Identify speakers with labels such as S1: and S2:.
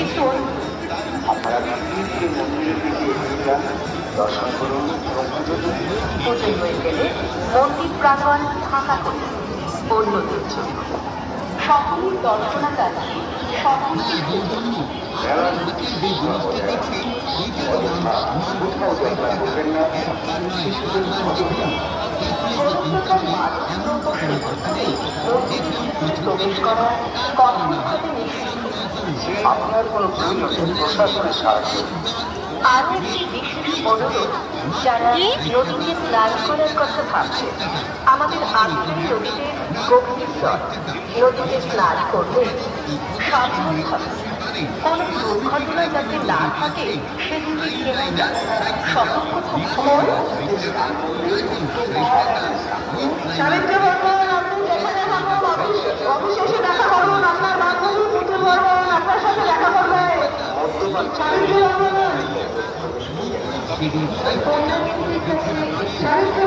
S1: একটু অনুরোধ, আপনারা মন্দিরের দিকে এগিয়ে যান, দর্শন করুন এবং পুজো দিন। পুজো হয়ে গেলে মন্দির প্রাঙ্গণ ফাঁকা করুন অন্যদের জন্য। সকলের দর্শনাকাঙ্ক্ষী সকলকে প্রবেশ করা কঠোরভাবে নিষিদ্ধ। আপনার কোনো প্রয়োজন প্রশাসনের সাহায্য। আরও একটি বিশেষ অনুরোধ, যারা নদীতে স্নান করার কথা ভাবছে, আমাদের আগ্রহী নদীদের গভীর জল, নদীতে স্নান করলে সাবধান হবে। কোনো দুর্ঘটনা যাতে না থাকে সেদিকে খেয়াল রাখা, সতর্ক থাকুন। সাবিত্রী বর্মন, আপনি যেখানে থাকুন অফিসে দেখা করুন, আপনার বান্ধবী পুতুল বর্মন আপনার সাথে দেখা করবে। সাবিত্রী বর্মন, সাবিত্রী